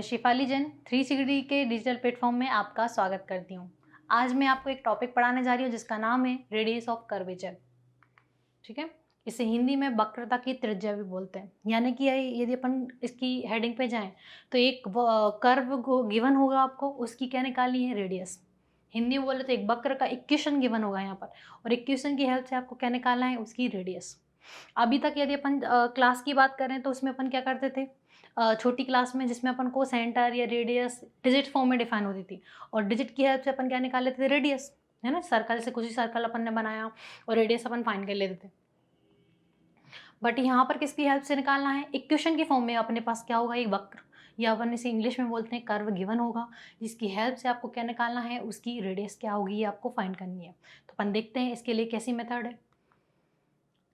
शिफाली जैन 360 के digital platform में आपका स्वागत करती हूँ। आज मैं आपको एक टॉपिक पढ़ाने जा रही हूँ जिसका नाम है रेडियस ऑफ कर्वेचर। ठीक है, इसे हिंदी में वक्रता की त्रिज्या भी बोलते हैं। यानी कि यदि अपन इसकी हेडिंग पे जाएं तो एक कर्व गिवन होगा आपको, उसकी क्या निकालनी है, रेडियस। हिंदी में बोले तो एक वक्र का इक्वेशन गिवन होगा यहाँ पर, और इक्वेशन की हेल्प से आपको क्या निकालना है, उसकी रेडियस। अभी तक यदि अपन क्लास की बात करें तो उसमें अपन क्या करते थे, छोटी क्लास में, जिसमें अपन को सेंटर या रेडियस डिजिट फॉर्म में डिफाइन होती थी, और डिजिट की हेल्प से अपन क्या निकाल लेते थे, रेडियस, है ना। सर्कल से कुछ ही सर्कल अपन ने बनाया और रेडियस अपन फाइंड कर लेते थे। बट यहाँ पर किसकी हेल्प से निकालना है, इक्वेशन की फॉर्म में अपने पास क्या होगा, एक वक्र, या अपन इसे इंग्लिश में बोलते हैं कर्व गिवन होगा, जिसकी हेल्प से आपको क्या निकालना है, उसकी रेडियस क्या होगी, ये आपको फाइंड करनी है। तो अपन देखते हैं इसके लिए कैसी मेथड है।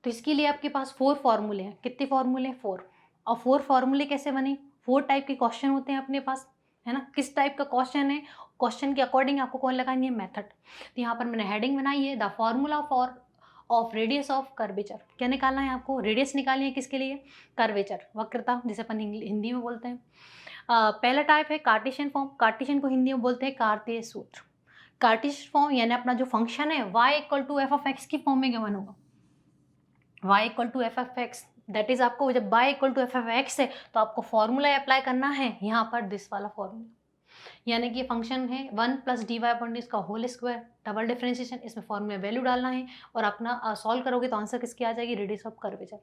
तो इसके लिए आपके पास 4 फॉर्मूले हैं। कितने फॉर्मूले हैं, 4। और 4 फॉर्मूले कैसे बने, 4 टाइप के क्वेश्चन होते हैं अपने पास, है ना। किस टाइप का क्वेश्चन है, क्वेश्चन के अकॉर्डिंग आपको कौन लगानी है, मेथड। तो यहाँ पर मैंने हेडिंग बनाई है, the formula for of radius of curvature. क्या निकालना है आपको, रेडियस निकालनी है, किसके लिए, कर्वेचर, वक्रता, जिसे अपन हिंदी में बोलते हैं। पहला टाइप है कार्टेशियन फॉर्म। कार्टेशियन को हिंदी में बोलते हैं कार्तीय सूत्र। कार्टेशियन फॉर्म यानी अपना जो फंक्शन है y equal to f of x की फॉर्म में गिवन होगा। y equal to f of x, that is आपको जब y equal to f of x है तो आपको फॉर्मूला अप्लाई करना है यहाँ पर, दिस वाला फॉर्मूला। यानी कि फंक्शन है 1 plus d y upon d इसका होल स्क्वायर, डबल डिफरेंशिएशन, इसमें फॉर्मूला वैल्यू डालना है और अपना सॉल्व करोगे तो आंसर किसकी आ जाएगी, radius of curvature.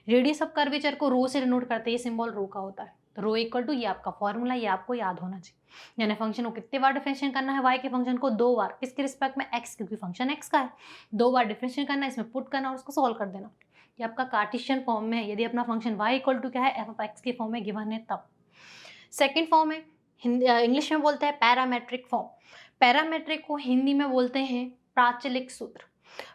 Radius of curvature को रो से डिनोट करते हैं, ये सिंबल रो का होता है। तो रो इक्वल टू ये आपका फॉर्मूला, ये आपको याद होना चाहिए। यानी फंक्शन को कितने बार डिफरेंशिएट करना है, वाई के फंक्शन को 2 बार, किसके रिस्पेक्ट में, एक्स, क्योंकि फंक्शन एक्स का है। 2 बार डिफरेंशिएट करना है, इसमें पुट करना और उसको सॉल्व कर देना। ये आपका कार्टेशियन फॉर्म में है, यदि अपना फंक्शन y इक्वल टू क्या है, एफ ऑफ एक्स के फॉर्म में गिवन है तब। सेकेंड फॉर्म है, इंग्लिश में बोलते हैं पैरामेट्रिक फॉर्म। पैरामेट्रिक को हिंदी में बोलते हैं प्राचलिक सूत्र।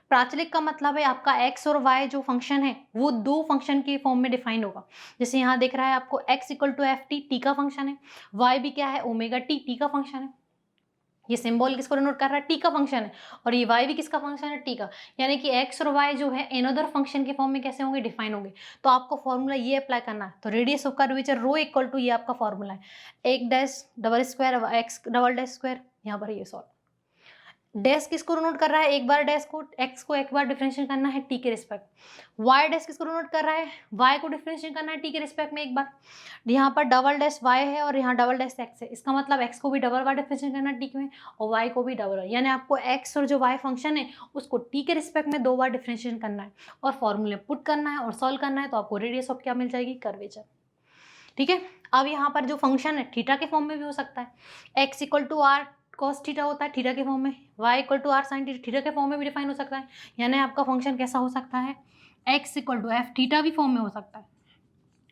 प्राचलिक का मतलब है आपका x और y जो फंक्शन है वो 2 फंक्शन के फॉर्म में डिफाइन होगा। जैसे यहाँ देख रहा है आपको x equal to f t का फंक्शन है, y भी क्या है, ओमेगा टी का फंक्शन है। ये सिंबल किसको डिनोट कर रहा है, टी का फंक्शन है, और ये y भी किसका फंक्शन है, टी का। यानी कि x और y जो है एनदर फंक्शन के फॉर्म में कैसे होंगे, डिफाइन होंगे। तो आपको फॉर्मूला ये अप्लाई करना है। तो radius of curvature rho equal to ये आपका फॉर्मूला है, 1 dash double square x double dash square, यहाँ पर ये सॉल्व। डैश किसको नोट कर रहा है, एक बार डैश को, एक्स को एक बार डिफरेंशिएट करना है टी के रिस्पेक्ट। वाई डैश किसको नोट कर रहा है, वाई को डिफरेंशिएट करना है टी के रिस्पेक्ट में एक बार। यहाँ पर डबल डैश वाई है और यहाँ डबल डैश एक्स है, इसका मतलब एक्स को भी डबल बार डिफरेंशिएट करना है टी में, और वाई को भी डबल। यानी आपको एक्स और जो वाई फंक्शन है उसको टी के रिस्पेक्ट में 2 बार डिफरेंशिएट करना है और फॉर्मूले पुट करना है और सॉल्व करना है, तो आपको रेडियस ऑफ क्या मिल जाएगी, कर्वेचर। ठीक है। अब यहाँ पर जो फंक्शन है थीटा के फॉर्म में भी हो सकता है, x equal to r cos theta होता है थीटा के फॉर्म में, y equal to r sine theta के फॉर्म में भी डिफाइन हो सकता है। यानी आपका फंक्शन कैसा हो सकता है, x equal to f theta भी फॉर्म में हो सकता है,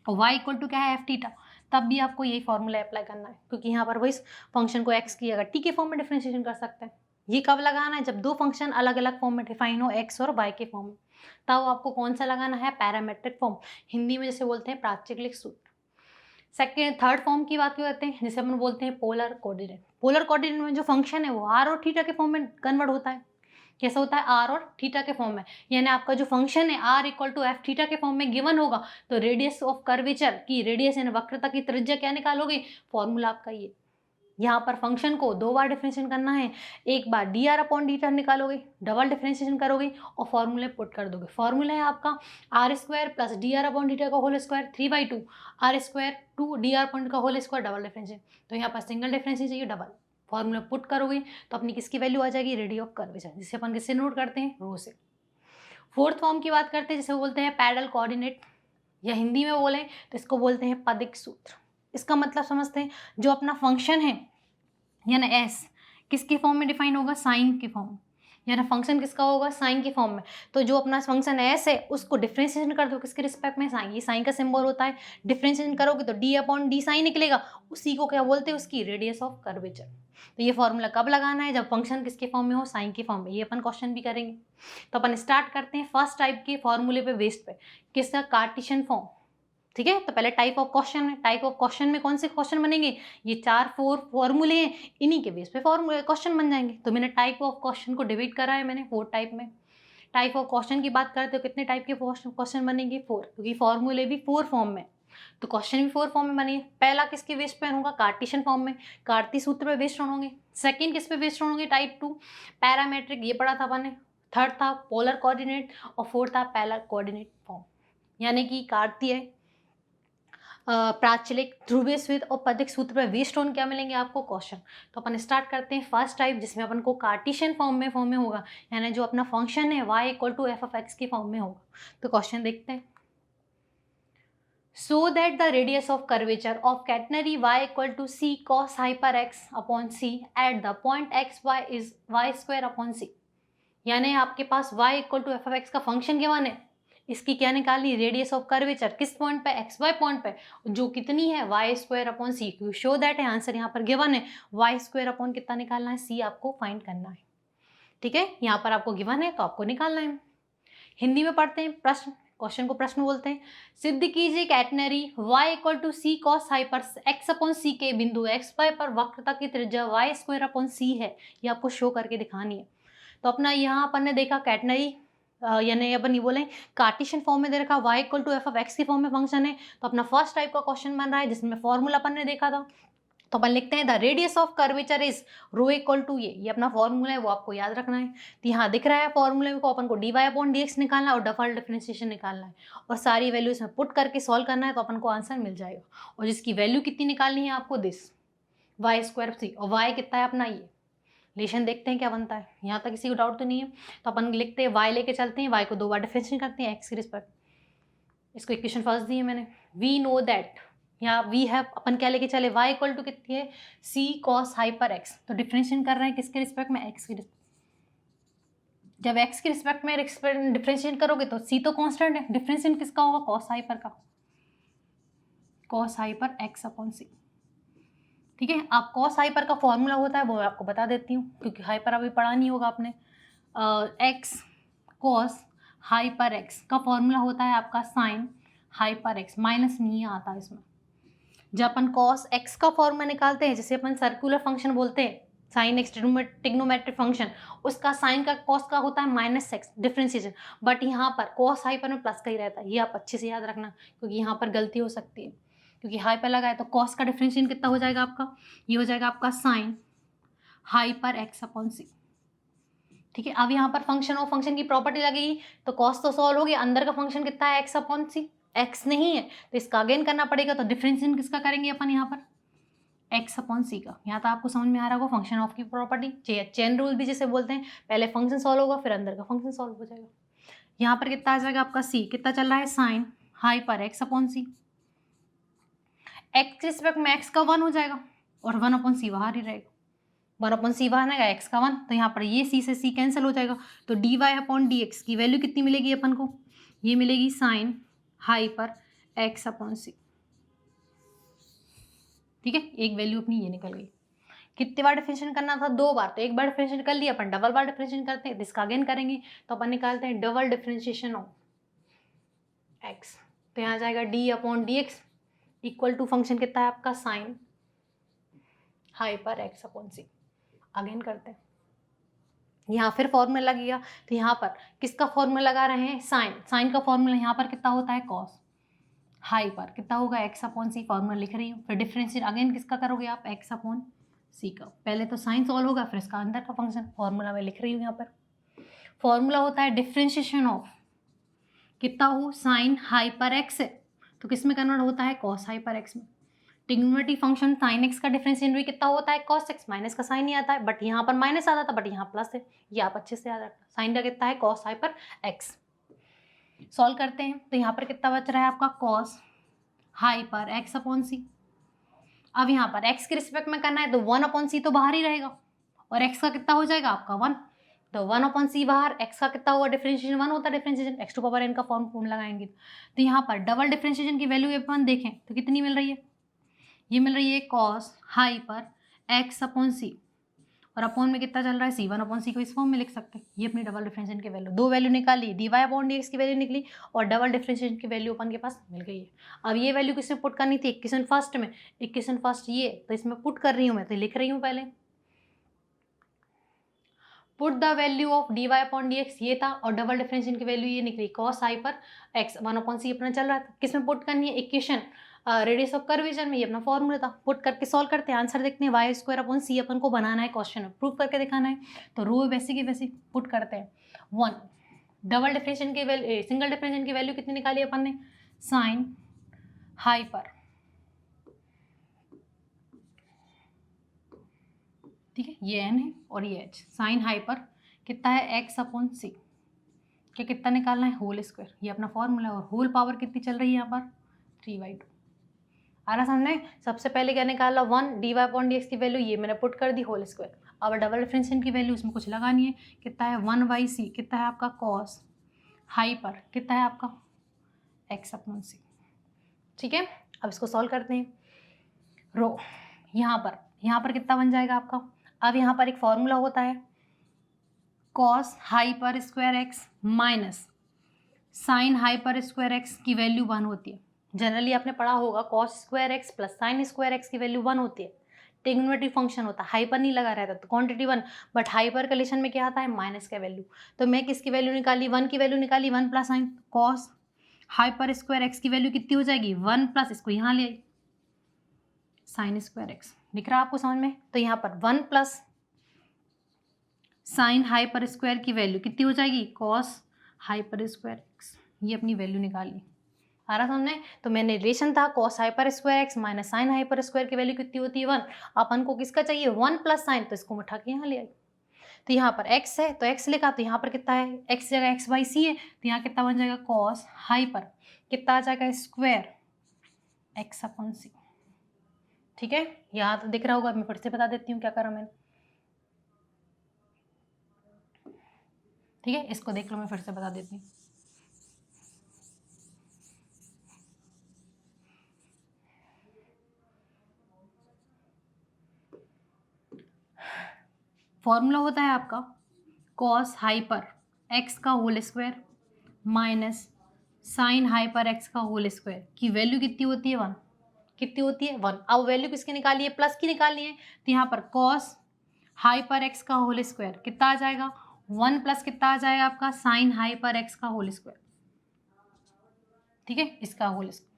और y इक्वल टू क्या है, एफ थीटा, तब भी आपको यही फॉर्मूला अप्लाई करना है, क्योंकि यहाँ पर वही फंक्शन को x की अगर t के फॉर्म में डिफरेंशिएशन कर सकते हैं। ये कब लगाना है, जब 2 फंक्शन अलग अलग फॉर्म में डिफाइन हो, x और y के फॉर्म में, तब आपको कौन सा लगाना है, पैरामेट्रिक फॉर्म, हिंदी में जैसे बोलते हैं प्राचलिक सूत्र। थर्ड फॉर्म की बात करते हैं, जिसे हम बोलते हैं पोलर कोऑर्डिनेट। पोलर कोऑर्डिनेट में जो फंक्शन है वो आर और थीटा के फॉर्म में कन्वर्ट होता है। कैसा होता है, आर और थीटा के फॉर्म में। यानी आपका जो फंक्शन है r equal to f theta के फॉर्म में गिवन होगा, तो रेडियस ऑफ कर्वेचर की, रेडियस यानी वक्रता की त्रिज्या क्या निकालोगे, फॉर्मूला आपका ये। यहाँ पर फंक्शन को 2 बार डिफरेंशिएट करना है, एक बार डी आर अपॉन डी निकालोगे, डबल डिफरेंशिएशन करोगे और फॉर्मूले पुट कर दोगे। फॉर्मूला है आपका R square plus D R upon D का whole square 3/2 R square 2 D R upon का होल स्क्वायर डबल डिफरेंशिएशन। तो यहाँ पर सिंगल डिफरेंशिएशन चाहिए, डबल फॉर्मूला पुट करोगे तो अपनी किसकी वैल्यू आ जाएगी, रेडियस ऑफ कर्वेचर, जिसे अपन किससे नोट करते हैं, रो से। फोर्थ फॉर्म की बात करते हैं, जिसे बोलते हैं पैरेलल कोऑर्डिनेट, या हिंदी में बोले तो इसको बोलते हैं पदिक सूत्र। इसका मतलब समझते हैं, जो अपना फंक्शन है यानी एस किसके फॉर्म में डिफाइन होगा, साइन के फॉर्म में, यानी फंक्शन किसका होगा, साइन के फॉर्म में। तो जो अपना फंक्शन एस है उसको डिफरेंशिएशन कर दो किसके रिस्पेक्ट में, साइन, ये साइन का सिंबल होता है। डिफरेंशिएशन करोगे तो डी अपॉन डी साइन निकलेगा, उसी को क्या बोलते हैं, उसकी रेडियस ऑफ कर्वेचर। तो ये फॉर्मूला कब लगाना है, जब फंक्शन किसके फॉर्म में हो, साइन के फॉर्म में। ये अपन क्वेश्चन भी करेंगे। तो अपन स्टार्ट करते हैं फर्स्ट टाइप के फॉर्मूले पे, बेस्ड पे, किसका, कार्टेशियन फॉर्म। ठीक है। तो पहले टाइप ऑफ क्वेश्चन है, टाइप ऑफ क्वेश्चन में कौन से क्वेश्चन बनेंगे, ये 4 फॉर्मूले हैं, इन्हीं के बेस पे फॉर्मूले क्वेश्चन बन जाएंगे। तो मैंने टाइप ऑफ क्वेश्चन को डिवाइड करा है मैंने 4 टाइप में। टाइप ऑफ क्वेश्चन की बात करते हो कितने टाइप के क्वेश्चन बनेंगे, 4, क्योंकि फॉर्मूले भी 4 फॉर्म में। तो क्वेश्चन भी 4 फॉर्म में बनी है। पहला किसके बेस्ड पे होगा, कार्टेशियन फॉर्म में, कार्तीय सूत्र पे बेस्ड होंगे। सेकंड किस पे बेस्ड होंगे, टाइप 2 पैरामेट्रिक, ये पढ़ा था अपन ने। थर्ड था पोलर कोऑर्डिनेट और फोर्थ था पोलर कोऑर्डिनेट फॉर्म, यानी कि कार्तीय, प्राचलिक, ध्रुवीय स्वीत और पदिक सूत्र पर बेस्ड ऑन क्या मिलेंगे आपको क्वेश्चन। तो अपन स्टार्ट करते हैं फर्स्ट टाइप, जिसमें अपन को कार्टेशियन फॉर्म में होगा, यानी जो अपना फंक्शन है y equal to f of x की फॉर्म में होगा। तो क्वेश्चन देखते हैं। So that the radius of curvature of catenary y equal to c cos hyper x upon c at the point x y is y square upon c, यानी आपके पास y equal to f of x का function given है, इसकी क्या निकालनी, radius of curvature किस point पे, एक्स वाई पॉइंट पे, जो कितनी है y square upon c. Show that है, आंसर यहाँ पर गिवन है, वाई स्क्वायर अपॉन कितना निकालना है, सी आपको फाइंड करना है। ठीक है, यहाँ पर आपको गिवन है तो आपको निकालना है। हिंदी में पढ़ते हैं, प्रश्न, क्वेश्चन को प्रश्न बोलते हैं। सिद्ध कीजिए catenary y equal to C cos hyper x upon C के बिंदु x y पर वक्रता की त्रिज्या y स्क्वायर अपॉन सी है, ये आपको शो करके दिखानी है। तो अपना यहाँ अपन ने देखा कैटनरी, यानी अपन ये बोलें कार्टेशियन फॉर्म में दे रखा y equal to f of x की फॉर्म में फंक्शन है। तो अपना फर्स्ट टाइप का क्वेश्चन बन रहा है, जिसमें फॉर्मूला अपन ने देखा था। तो अपन लिखते हैं the radius of curvature is rho equal to, ये अपना फॉर्मूला है, वो आपको याद रखना है। तो यहाँ दिख रहा है फॉर्मूले को, अपन को dy अपॉन dx निकालना है और डबल डिफरेंशिएशन निकालना है और सारी वैल्यू इसमें पुट करके सॉल्व करना है, तो अपन को आंसर मिल जाएगा। और जिसकी वैल्यू कितनी निकालनी है आपको, दिस वाई स्क्वायर सी, और वाई कितना है अपना, ये रिलेशन देखते हैं क्या बनता है। यहाँ तक किसी को डाउट तो नहीं है। तो अपन लिखते हैं वाई लेके चलते हैं, वाई को 2 बार डिफरेंशिएट करते हैं एक्स के रिस्पेक्ट। इसको इक्वेशन फर्स्ट दी है मैंने, वी नो दैट, यहाँ वी हैव, अपन क्या लेके चले, y इक्वल टू कितनी है, c cos हाइपर x। तो डिफरेंशिएट कर रहे हैं किसके रिस्पेक्ट में, x के रिस्पेक्ट। जब x के रिस्पेक्ट में डिफरेंशिएट करोगे तो c तो कांस्टेंट है, डिफरेंशिएट किसका होगा, cos हाइपर का, cos hyper x upon c। ठीक है, आप cos हाइपर का फॉर्मूला होता है वो आपको बता देती हूँ, क्योंकि हाइपर अभी पढ़ा नहीं होगा आपने। x cos हाइपर x का फॉर्मूला होता है आपका साइन हाइपर x, माइनस नहीं आता इसमें। जब अपन cos x का फॉर्मूला निकालते हैं, जैसे अपन सर्कुलर फंक्शन बोलते हैं, साइन एक्स ट्रिग्नोमेट्रिक फंक्शन, उसका साइन का cos का होता है माइनस एक्स डिफरेंशिएशन, बट यहाँ पर cos हाइपर में प्लस का ही रहता है, ये आप अच्छे से याद रखना, क्योंकि यहाँ पर गलती हो सकती है, क्योंकि हाइपर लगा है। तो cos का डिफरेंशिएशन कितना हो जाएगा आपका, ये हो जाएगा आपका sine hyper x upon c. ठीक है, अब यहाँ पर फंक्शन और फंक्शन की प्रॉपर्टी लगेगी, तो cos तो सॉल्व हो गया, अंदर का फंक्शन कितना है, एक्स अपॉन सी, एक्स नहीं है तो इसका अगेन करना पड़ेगा। तो डिफरेंशिएशन किसका करेंगे अपन यहाँ पर, एक्स अपॉन सी का। यहाँ तो आपको समझ में आ रहा होगा फंक्शन ऑफ की प्रॉपर्टी, चेन रूल भी जिसे बोलते हैं, पहले फंक्शन सॉल्व होगा फिर अंदर का फंक्शन सॉल्व हो जाएगा। यहाँ पर कितना आ जाएगा आपका, सी कितना चल रहा है, साइन हाइपर एक्स अपॉन सी, एक्स रिस्पेक्ट में एक्स का 1 हो जाएगा और 1 अपॉन सी बाहर ही रहेगा, 1 अपॉन सी बाहर आएगा, एक्स का 1, तो यहाँ पर ये सी से सी कैंसिल हो जाएगा। तो d y upon d x की वैल्यू कितनी मिलेगी अपन को, ये मिलेगी sine hyper x upon c. ठीक है, एक वैल्यू अपनी ये निकल गई। कितनी बार डिफरेंशिएट करना था, 2 बार, तो एक बार डिफरेंशिएट कर लिया अपन, डबल बार डिफरेंशिएट करते हैं, इसका अगेन करेंगे, तो अपन निकालते हैं डबल डिफरेंशिएशन ऑफ एक्स। तो यहाँ जाएगा d upon d x equal to function कितना है आपका, sine hyper x upon c. Again करते हैं, यहाँ फिर फॉर्मूला लगेगा, तो यहाँ पर किसका फॉर्मूला लगा रहे हैं, साइन का फॉर्मूला यहाँ पर कितना होता है, कॉस हाइपर कितना होगा, एक्स अपॉन सी, फॉर्मूला लिख रही हूँ। फिर डिफरेंशिएट अगेन किसका करोगे आप, एक्स अपॉन सी का। पहले तो साइन सॉल्व होगा फिर इसका अंदर का फंक्शन, फॉर्मूला मैं लिख रही हूँ यहाँ पर। फॉर्मूला होता है डिफरेंशिएशन ऑफ कितना हो, साइन हाइपर एक्स है तो किस में कन्वर्ट होता है, कॉस हाइपर एक्स में। ट्रिग्नोमेट्रिक फंक्शन साइन एक्स का डिफरेंशिएट भी कितना होता है, कॉस एक्स, माइनस का साइन ही आता है, बट यहाँ पर माइनस आता था, बट यहाँ प्लस है, ये आप अच्छे से याद रखना। साइन का कितना है, कॉस हाइपर एक्स। सॉल्व करते हैं, तो यहाँ पर कितना बच रहा है आपका, कॉस हाइपर एक्स अपॉन सी। अब यहाँ पर एक्स के रिस्पेक्ट में करना है तो 1 अपॉन सी तो बाहर ही रहेगा, और एक्स का कितना हो जाएगा आपका 1, तो 1 अपॉन सी बाहर, एक्स का कितना हुआ, डिफरेंशिएशन 1 होता है, differentiation x to power n का फॉर्म लगाएंगे। तो यहाँ पर डबल डिफरेंशिएशन की वैल्यू अपन देखें तो कितनी मिल रही है, ये मिल रही है कॉस हाइपर एक्स अपॉन सी, और अपॉन में कितना चल रहा है, c1 अपॉन सी को इस फॉर्म में लिख सकते हैं। ये अपनी डबल डिफरेंशिएशन की वैल्यू, 2 वैल्यू निकाली, d y upon d x की वैल्यू निकली और डबल डिफरेंशिएशन की वैल्यू अपन के पास मिल गई है। अब ये वैल्यू किसमें पुट करनी थी, इक्वेशन फर्स्ट में, इक्वेशन फर्स्ट ये, तो इसमें पुट कर रही हूँ मैं, तो लिख रही हूँ पहले, put the value of d y upon d x ये था, और डबल डिफरेंशिएशन की वैल्यू ये निकली, cos hyper x 1 upon c अपना चल रहा था, किसमें पुट करनी है, इक्वेशन रेडियस ऑफ कर्वेचर में ये अपना फॉर्मूला था, पुट करके सॉल्व करते हैं, आंसर देखते हैं, वाई स्क्वायर अपॉन सी अपन को बनाना है, क्वेश्चन में प्रूव करके दिखाना है। तो रो वैसी की वैसी पुट करते हैं। 1 डबल डिफरेंशिएशन की वैल्यू, सिंगल डिफरेंशिएशन की वैल्यू कितनी निकाली अपन ने, साइन हाइपर, ठीक है, ये एन है और ये एच, साइन हाइपर कितना है एक्स अपॉन सी, क्या कितना निकालना है, होल स्क्वायर, ये अपना फॉर्मूला है। और होल पावर कितनी चल रही है यहाँ पर, 3/2। आ रहा सामने, सबसे पहले क्या निकाला, 1 dy अपॉन dx की वैल्यू ये मैंने पुट कर दी, होल स्क्वायर। अब डबल डिफरेंशिएशन की वैल्यू इसमें कुछ लगानी है, कितना है 1/c, कितना है आपका कॉस हाइपर, कितना है आपका x अपॉन सी, ठीक है। अब इसको सॉल्व करते हैं। रो यहाँ पर कितना बन जाएगा आपका, अब यहाँ पर एक फॉर्मूला होता है cos hyper square x minus sine hyper square x की वैल्यू 1 होती है। जनरली आपने पढ़ा होगा cos square x plus sine square x की वैल्यू 1 होती है, ट्रिग्नोमेट्री फंक्शन होता है, हाइपर नहीं लगा रहता तो क्वांटिटी 1, बट हाइपर कलेशन में क्या आता है, माइनस का वैल्यू। तो मैं किसकी वैल्यू निकाली, 1 की वैल्यू निकाली, 1 plus sine cos hyper square x की वैल्यू कितनी हो जाएगी, 1 प्लस, इसको यहाँ ले आई साइन स्क्वायर एक्स, दिख रहा है आपको समझ में। तो यहाँ पर 1 प्लस साइन हाइपर स्क्वायर की वैल्यू कितनी हो जाएगी, कॉस हाइपर स्क्वायर एक्स, ये अपनी वैल्यू निकाली। आ रहा समझने, तो मैंने रिलेशन था cos hyper square x minus sine hyper square की वैल्यू कितनी होती है, 1। अपन को किसका चाहिए, 1 प्लस साइन, तो इसको उठा के यहाँ ले आई। तो यहाँ पर x है तो x लिखा, तो यहाँ पर कितना है, x जगह x/c है, तो यहाँ कितना बन जाएगा, कॉस हाइपर कितना आ जाएगा, स्क्वायर x अपॉन सी, ठीक है। यहाँ तो दिख रहा होगा, मैं फिर से बता देती हूँ क्या करा मैंने, ठीक है, इसको देख लो, मैं फिर से बता देती हूँ। फॉर्मूला होता है आपका कॉस हाइपर एक्स का whole square minus sine hyper x का होल स्क्वायर की वैल्यू कितनी होती है, 1, कितनी होती है, 1। अब वैल्यू किसकी निकाली है, प्लस की निकालनी है, तो यहाँ पर कॉस हाइपर एक्स का होल स्क्वायर कितना आ जाएगा, 1 प्लस कितना आ जाएगा आपका साइन हाइपर एक्स का होल स्क्वायर, ठीक है, इसका होल स्क्वायर,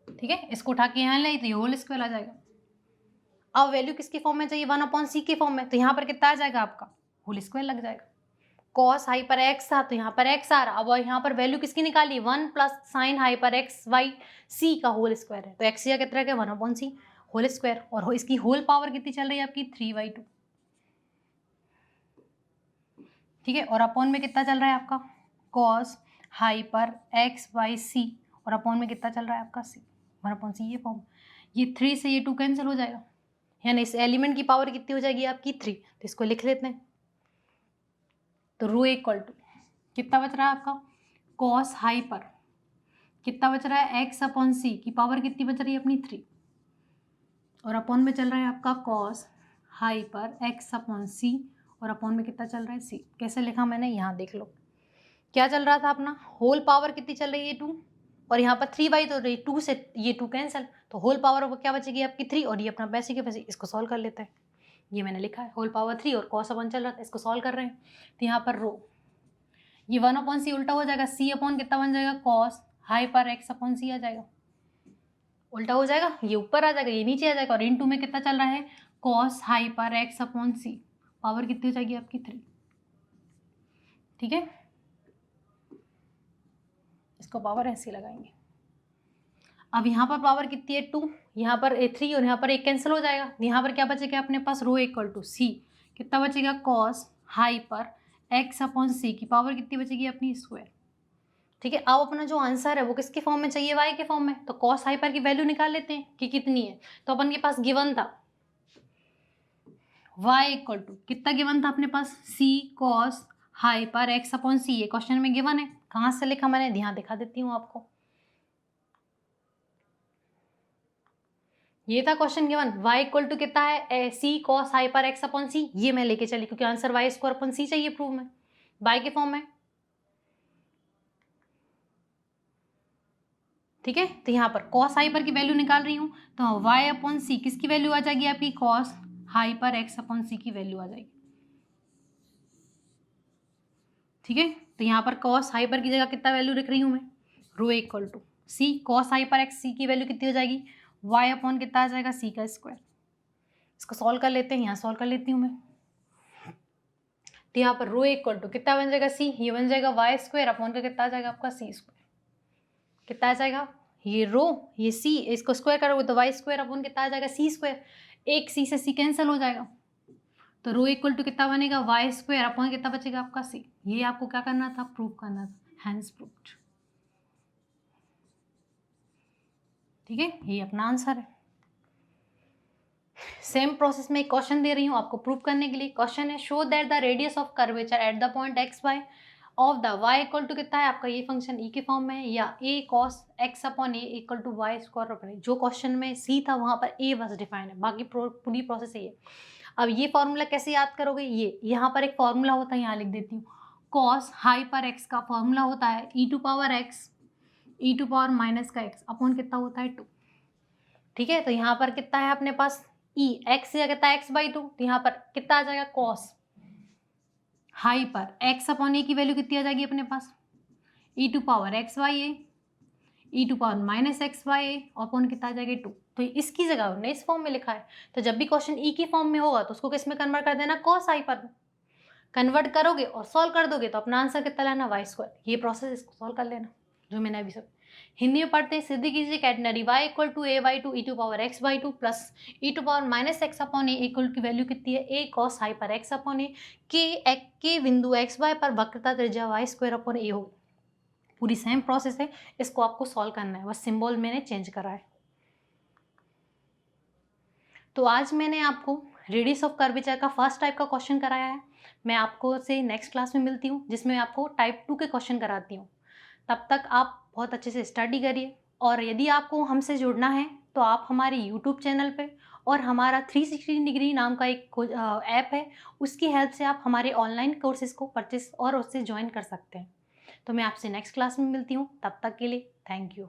ठीक है। इसको उठा के यहाँ ले तो ये होल स्क्वायर आ जाएगा। अब वैल्यू किसकी फॉर्म में चाहिए, 1 अपॉन सी की फॉर्म में, तो यहाँ पर कितना आ जाएगा आपका, होल स्क्वायर लग जाएगा। कॉस हाइपर एक्स था तो यहाँ पर एक्स आ रहा, अब यहाँ पर वैल्यू किसकी निकाली, 1 plus sine hyper x y c का होल स्क्वायर है, तो एक्स या कितना है, 1 अपॉन सी होल स्क्वायर, और इसकी होल पावर कितनी चल रही है आपकी, 3/2, ठीक है। और अपॉन में कितना चल रहा है आपका, कॉस हाइपर एक्स बाई सी, और अपॉन में कितना चल रहा है आपका सी, 1 अपॉन सी, ये फॉर्म, ये 3 से ये 2 कैंसिल हो जाएगा, यानी इस एलिमेंट की पावर कितनी हो जाएगी आपकी, 3। तो इसको लिख लेते हैं, तो रो इक्वल टू कितना बच रहा है आपका, कॉस हाइपर कितना बच रहा है, एक्स अपॉन सी की पावर कितनी बच रही है अपनी, 3, और अपॉन में चल रहा है आपका कॉस हाइपर एक्स अपॉन सी, और अपॉन में कितना चल रहा है, सी। कैसे लिखा मैंने, यहाँ देख लो क्या चल रहा था अपना, होल पावर कितनी चल रही है, 2, और यहाँ पर 3/2, तो रही 2 से ये 2 कैंसिल, तो होल पावर वो क्या बचेगी आपकी, 3, और ये अपना पैसे के पैसे, इसको सॉल्व कर लेते हैं। ये मैंने लिखा है होल पावर 3 और कॉस अपन चल रहा था, इसको सॉल्व कर रहे हैं। तो यहाँ पर रो ये 1 अपॉन सी उल्टा हो जाएगा, सी अपॉन कितना बन जाएगा, कॉस हाइपर एक्स अपॉन सी आ जाएगा, उल्टा हो जाएगा, ये ऊपर आ जाएगा, ये नीचे आ जाएगा, और इन 2 में कितना चल रहा है, कॉस हाइपर एक्स अपॉन सी, पावर कितनी हो जाएगी आपकी, 3, ठीक है। इसको पावर ऐसे लगाएंगे। अब यहाँ पर पावर कितनी है, 2, यहाँ पर 3, और यहाँ पर 1 कैंसिल हो जाएगा, यहाँ पर क्या बचेगा अपने पास, रो इक्वल टू सी कितना बचेगा, कॉस हाइपर एक्स अपॉन सी की पावर कितनी बचेगी अपनी, स्क्वायर, ठीक है। अब अपना जो आंसर है वो किसके फॉर्म में चाहिए, वाई के फॉर्म में, तो कॉस हाइपर की वैल्यू निकाल लेते हैं कि कितनी है। तो अपन के पास गिवन था वाई इक्वल टू कितना गिवन था अपने पास, सी cos hyper x upon c, ये क्वेश्चन में गिवन है। कहाँ से लिखा मैंने, ध्यान दिखा देती हूँ आपको, ये था question given, y equal to कितना है, c cos hyper x upon c, ये मैं लेके चली क्योंकि answer y square upon c चाहिए प्रूव में, y के फॉर्म में, ठीक है। तो यहाँ पर कॉस हाइपर की वैल्यू निकाल रही हूँ, तो y अपॉन सी किसकी वैल्यू आ जाएगी आपकी, कॉस हाइपर एक्स अपॉन सी की वैल्यू आ जाएगी, ठीक है। तो यहाँ पर कॉस हाइपर की जगह कितना वैल्यू लिख रही हूँ मैं, rho equal to C cos hyper X, C की वैल्यू कितनी हो जाएगी, वाई अपॉन कितना आ जाएगा, सी का स्क्वायर। इसको सॉल्व कर लेते हैं, यहाँ सॉल्व कर लेती हूँ मैं। तो यहाँ पर रो इक्वल टू कितना बन जाएगा, सी, ये बन जाएगा वाई स्क्वायर अपॉन का कितना आ जाएगा आपका सी स्क्वायर। कितना आ जाएगा, ये रो ये सी, इसको स्क्वायर करोगे तो वाई स्क्वायर अपॉन कितना आ जाएगा, सी स्क्वायर। एक सी से सी कैंसिल हो जाएगा, तो रो इक्वल टू कितना बनेगा, वाई स्क्वायर अपॉन कितना बचेगा आपका सी। ये आपको क्या करना था, प्रूव करना था, हैंस प्रूव्ड। ठीक है, ये अपना आंसर है। सेम प्रोसेस में एक क्वेश्चन दे रही हूँ आपको प्रूव करने के लिए। क्वेश्चन है show that the radius of curvature at the point x y of the y equal to कितना है आपका, ये फंक्शन e के फॉर्म में है, या a cos x upon A equal to Y square upon A. जो क्वेश्चन में c था वहाँ पर a बस डिफाइन है, बाकी पूरी प्रोसेस ये है। अब ये फॉर्मूला कैसे याद करोगे, ये यहाँ पर एक फॉर्मूला होता है, यहाँ लिख देती हूँ। cos हाई पर x का फॉर्मूला होता है e to power x e to power minus का x अपॉन कितना होता है 2। ठीक है, तो यहाँ पर कितना है अपने पास e, x या कितना x बाई 2, तो यहाँ पर कितना आ जाएगा cos hyper x upon a की वैल्यू कितनी आ जाएगी अपने पास, e to power x by a e to power minus x by a upon कितना आ जाएगा 2। तो इसकी जगह उन्होंने इस फॉर्म में लिखा है, तो जब भी क्वेश्चन ई की फॉर्म में होगा तो उसको किस में कन्वर्ट कर देना, cos आई पर कन्वर्ट करोगे और सॉल्व कर दोगे तो अपना आंसर कितना लेना, वाई स्क्वायर। ये प्रोसेस इसको सॉल्व कर लेना जो मैंने अभी सब हिंदी में पढ़ते हैं। सिद्धि कीजिए catenary y equal to a by two e to power x by two plus e to power minus x upon A equal की वैल्यू कितनी है, a cos hyper x upon a के बिंदु एक्स वाई पर वक्रता त्रिज्या Y square upon ए होगी। पूरी सेम प्रोसेस है, इसको आपको सॉल्व करना है, बस सिंबल मैंने चेंज करा है। तो आज मैंने आपको रेडियस ऑफ कर्वेचर का फर्स्ट टाइप का क्वेश्चन कराया है। मैं आपको से नेक्स्ट क्लास में मिलती हूँ जिसमें आपको टाइप 2 के क्वेश्चन कराती हूँ। तब तक आप बहुत अच्छे से स्टडी करिए, और यदि आपको हमसे जुड़ना है तो आप हमारे यूट्यूब चैनल पे और हमारा 360 डिग्री नाम का एक ऐप है, उसकी हेल्प से आप हमारे ऑनलाइन कोर्सेज को परचेस और उससे ज्वाइन कर सकते हैं। तो मैं आपसे नेक्स्ट क्लास में मिलती हूँ, तब तक के लिए थैंक यू।